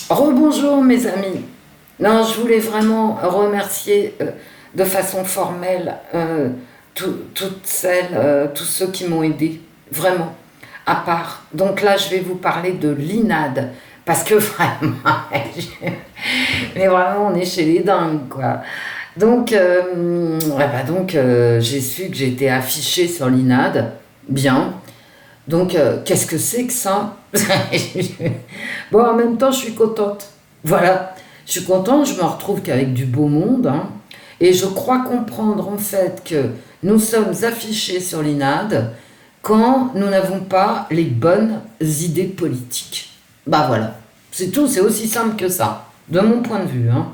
Rebonjour mes amis. Non, je voulais vraiment remercier de façon formelle toutes celles, tous ceux qui m'ont aidé, vraiment, à part. Donc là, je vais vous parler de l'INAD, parce que vraiment, mais vraiment, on est chez les dingues, quoi. Donc, j'ai su que j'étais affichée sur l'INAD, bien. Donc, qu'est-ce que c'est que ça? Bon, en même temps, je suis contente. Voilà, je suis contente, je me retrouve qu'avec du beau monde, hein. Et je crois comprendre en fait que nous sommes affichés sur l'INAD quand nous n'avons pas les bonnes idées politiques. Bah voilà, c'est tout, c'est aussi simple que ça, de mon point de vue, hein.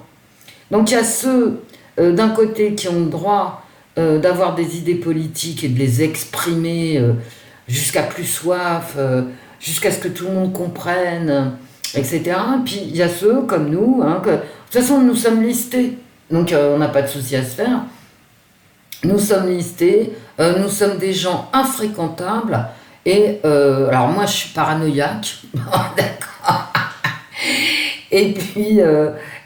Donc il y a ceux d'un côté qui ont le droit d'avoir des idées politiques et de les exprimer jusqu'à plus soif, jusqu'à ce que tout le monde comprenne, etc. Puis il y a ceux comme nous, hein, que de toute façon nous sommes listés, donc on n'a pas de souci à se faire. Nous sommes listés, nous sommes des gens infréquentables, et alors moi je suis paranoïaque, d'accord. Et puis,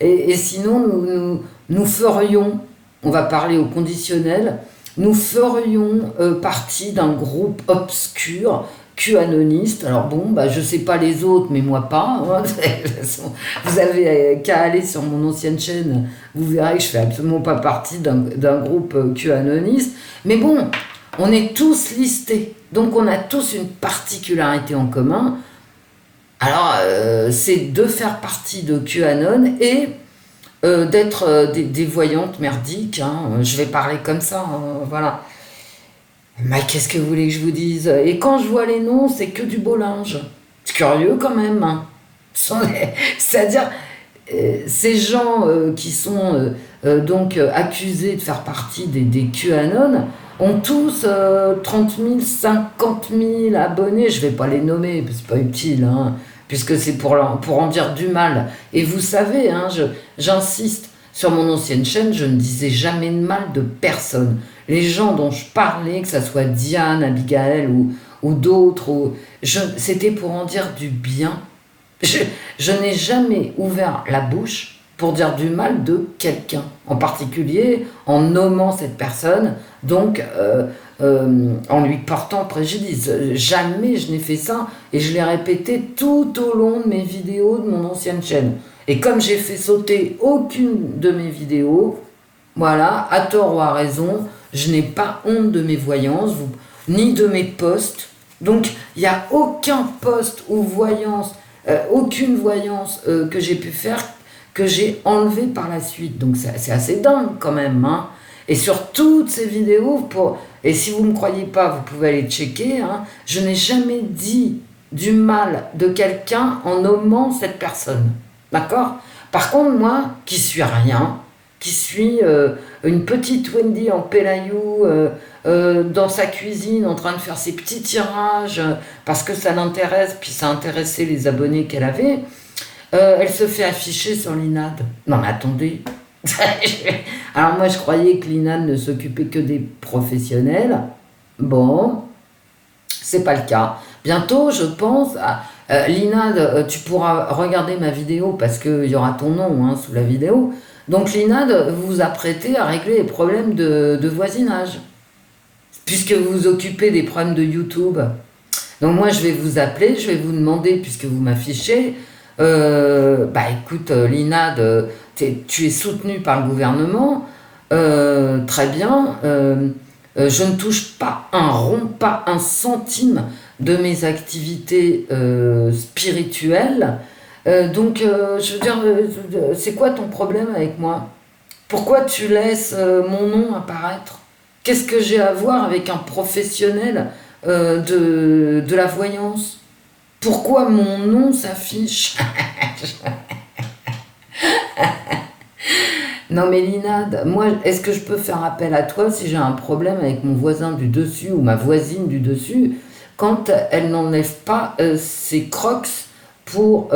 et sinon, nous ferions, on va parler au conditionnel, nous ferions partie d'un groupe obscur, QAnoniste. Alors bon, bah, je sais pas les autres, mais moi pas, hein. De toute façon, vous avez qu'à aller sur mon ancienne chaîne, vous verrez que je fais absolument pas partie d'un groupe QAnoniste. Mais bon, on est tous listés, donc on a tous une particularité en commun. Alors, c'est de faire partie de QAnon et d'être des voyantes merdiques, hein. Je vais parler comme ça, hein, voilà. Mais qu'est-ce que vous voulez que je vous dise? Et quand je vois les noms, c'est que du beau linge. C'est curieux quand même, hein. C'est-à-dire, ces gens qui sont donc accusés de faire partie des QAnon ont tous 30 000, 50 000 abonnés. Je ne vais pas les nommer, c'est pas utile, hein, puisque c'est pour en dire du mal. Et vous savez, hein, j'insiste, sur mon ancienne chaîne, je ne disais jamais de mal de personne. Les gens dont je parlais, que ça soit Diane, Abigail ou d'autres, c'était pour en dire du bien. Je n'ai jamais ouvert la bouche pour dire du mal de quelqu'un, en particulier en nommant cette personne, donc en lui portant préjudice. Jamais je n'ai fait ça, et je l'ai répété tout au long de mes vidéos de mon ancienne chaîne. Et comme j'ai fait sauter aucune de mes vidéos, voilà, à tort ou à raison, je n'ai pas honte de mes voyances, ni de mes posts. Donc, il n'y a aucun post ou voyance, aucune voyance que j'ai pu faire que j'ai enlevé par la suite. Donc, c'est assez dingue quand même, hein. Et sur toutes ces vidéos, et si vous ne me croyez pas, vous pouvez aller checker, hein, je n'ai jamais dit du mal de quelqu'un en nommant cette personne. D'accord? Par contre, moi, qui suis rien, qui suis une petite Wendy en Pélayou dans sa cuisine en train de faire ses petits tirages parce que ça l'intéresse, puis ça intéressait les abonnés qu'elle avait, elle se fait afficher sur l'INAD. Non mais attendez. Alors moi je croyais que l'INAD ne s'occupait que des professionnels. Bon, c'est pas le cas. Bientôt, je pense, l'INAD, tu pourras regarder ma vidéo parce qu'il y aura ton nom, hein, sous la vidéo. Donc l'INAD vous apprêtez à régler les problèmes de voisinage, puisque vous vous occupez des problèmes de YouTube. Donc moi je vais vous appeler, je vais vous demander, puisque vous m'affichez, écoute l'INAD, tu es soutenu par le gouvernement, très bien, je ne touche pas un rond, pas un centime de mes activités spirituelles. Je veux dire, c'est quoi ton problème avec moi? Pourquoi tu laisses mon nom apparaître? Qu'est-ce que j'ai à voir avec un professionnel de la voyance? Pourquoi mon nom s'affiche? Non mais Linade, moi, est-ce que je peux faire appel à toi si j'ai un problème avec mon voisin du dessus ou ma voisine du dessus quand elle n'enlève pas ses crocs pour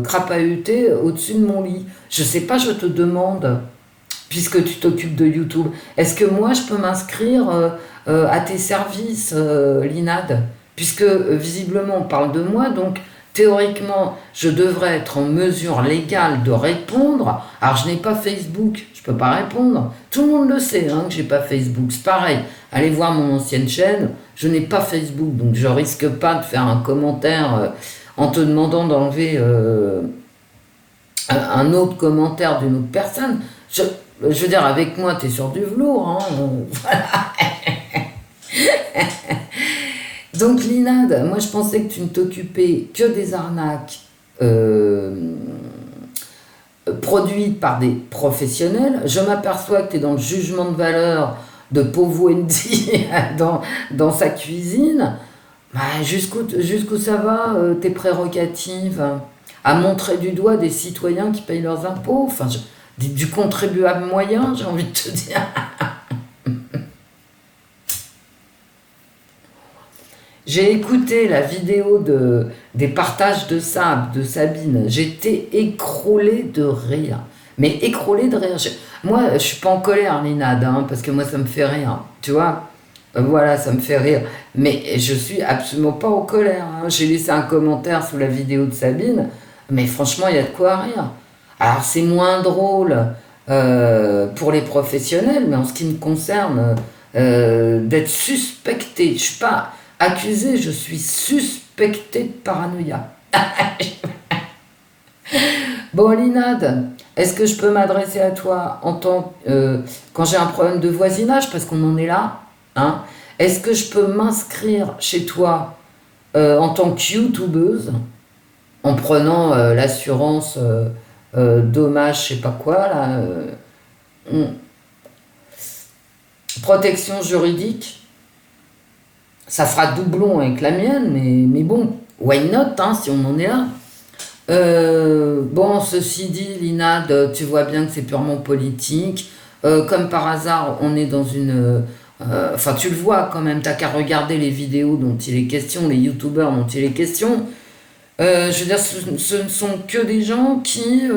crapahuter au-dessus de mon lit? Je sais pas, je te demande, puisque tu t'occupes de YouTube, est-ce que moi je peux m'inscrire à tes services, Linade? Puisque visiblement on parle de moi, donc théoriquement, je devrais être en mesure légale de répondre. Alors, je n'ai pas Facebook, je peux pas répondre. Tout le monde le sait hein, que j'ai pas Facebook. C'est pareil, allez voir mon ancienne chaîne, je n'ai pas Facebook, donc je risque pas de faire un commentaire en te demandant d'enlever un autre commentaire d'une autre personne. Je veux dire, avec moi, tu es sur du velours. Hein, voilà. Donc Linade, moi je pensais que tu ne t'occupais que des arnaques produites par des professionnels. Je m'aperçois que tu es dans le jugement de valeur de pauvre Wendy dans sa cuisine. Bah, jusqu'où ça va tes prérogatives à montrer du doigt des citoyens qui payent leurs impôts, enfin, du contribuable moyen, j'ai envie de te dire. J'ai écouté la vidéo des partages de sable de Sabine. J'étais écroulée de rire. Mais écroulée de rire. Moi, je suis pas en colère, Linade, hein, parce que moi, ça me fait rire. Tu vois voilà, ça me fait rire. Mais je suis absolument pas en colère. Hein. J'ai laissé un commentaire sous la vidéo de Sabine. Mais franchement, il y a de quoi rire. Alors, c'est moins drôle pour les professionnels, mais en ce qui me concerne, d'être suspecté. Je suis pas accusé, je suis suspecté de paranoïa. Bon, Linade, est-ce que je peux m'adresser à toi quand j'ai un problème de voisinage, parce qu'on en est là, hein, est-ce que je peux m'inscrire chez toi en tant que youtubeuse, en prenant l'assurance dommage, je sais pas quoi, là, protection juridique? Ça fera doublon avec la mienne, mais bon, why not, hein, si on en est là. Bon, ceci dit, Linade, tu vois bien que c'est purement politique. Comme par hasard, on est dans une... Enfin, tu le vois quand même, t'as qu'à regarder les vidéos dont il est question, les youtubeurs dont il est question. Je veux dire, ce ne sont que des gens qui...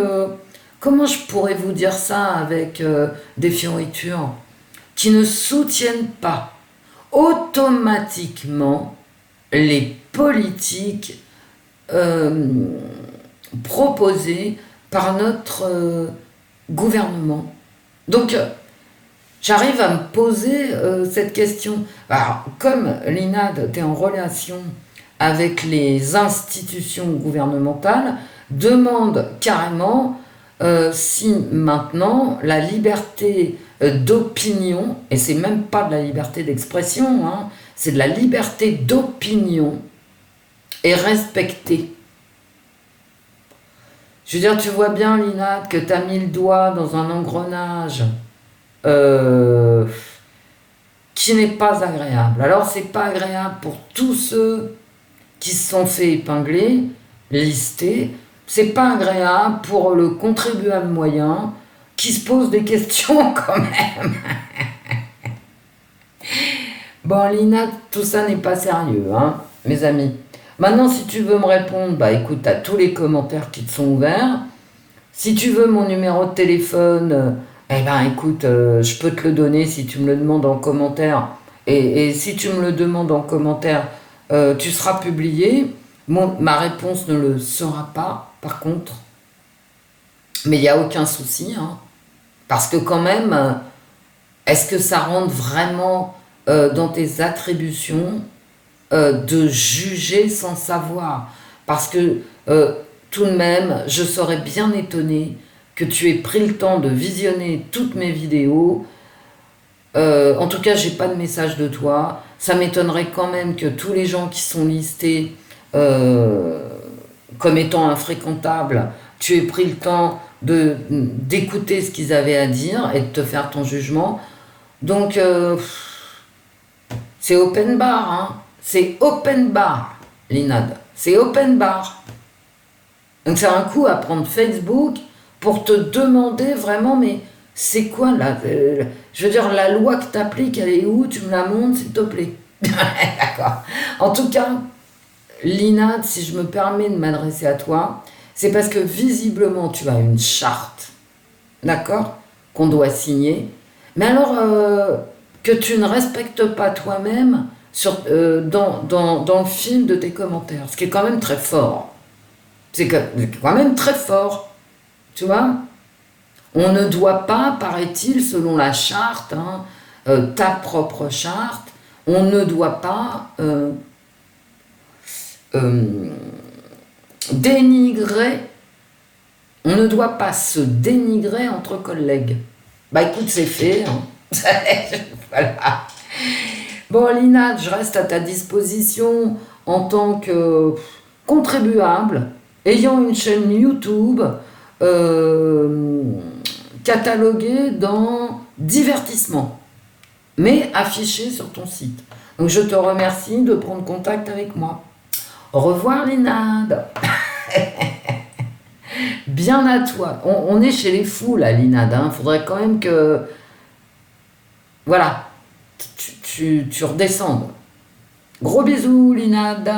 comment je pourrais vous dire ça avec des fioritures? Qui ne soutiennent pas automatiquement les politiques proposées par notre gouvernement. Donc, j'arrive à me poser cette question. Alors, comme Linade, tu es en relation avec les institutions gouvernementales, demande carrément si maintenant la liberté d'opinion, et c'est même pas de la liberté d'expression, hein, c'est de la liberté d'opinion, est respectée. Je veux dire, tu vois bien, Linade, que tu as mis le doigt dans un engrenage qui n'est pas agréable. Alors, c'est pas agréable pour tous ceux qui se sont fait épingler, lister. C'est pas agréable pour le contribuable moyen qui se pose des questions quand même. Bon, Linade, tout ça n'est pas sérieux, hein, mes amis. Maintenant, si tu veux me répondre, bah écoute, t'as tous les commentaires qui te sont ouverts. Si tu veux mon numéro de téléphone, eh ben écoute, je peux te le donner si tu me le demandes en commentaire. Et si tu me le demandes en commentaire, tu seras publié. Ma réponse ne le sera pas, par contre. Mais il n'y a aucun souci, hein. Parce que quand même, est-ce que ça rentre vraiment dans tes attributions de juger sans savoir? Parce que tout de même, je serais bien étonnée que tu aies pris le temps de visionner toutes mes vidéos. En tout cas, j'ai pas de message de toi. Ça m'étonnerait quand même que tous les gens qui sont listés comme étant infréquentables, tu aies pris le temps d'écouter ce qu'ils avaient à dire et de te faire ton jugement. Donc, c'est open bar, hein. C'est open bar, Linade. C'est open bar. Donc, c'est un coup à prendre Facebook pour te demander vraiment, mais c'est quoi là je veux dire, la loi que tu appliques, elle est où? Tu me la montres, s'il te plaît. D'accord. En tout cas, Linade, si je me permets de m'adresser à toi, c'est parce que visiblement, tu as une charte, d'accord, qu'on doit signer. Mais alors, que tu ne respectes pas toi-même dans le fil de tes commentaires, ce qui est quand même très fort. C'est quand même très fort, tu vois. On ne doit pas, paraît-il, selon la charte, hein, ta propre charte, on ne doit pas dénigrer, on ne doit pas se dénigrer entre collègues. Bah écoute, c'est fait. Hein. Voilà. Bon, Lina, je reste à ta disposition en tant que contribuable, ayant une chaîne YouTube cataloguée dans divertissement, mais affichée sur ton site. Donc je te remercie de prendre contact avec moi. Au revoir, Linade. Bien à toi. On est chez les fous, là, Linade. Hein. Faudrait quand même que... Voilà. Tu redescendes. Gros bisous, Linade.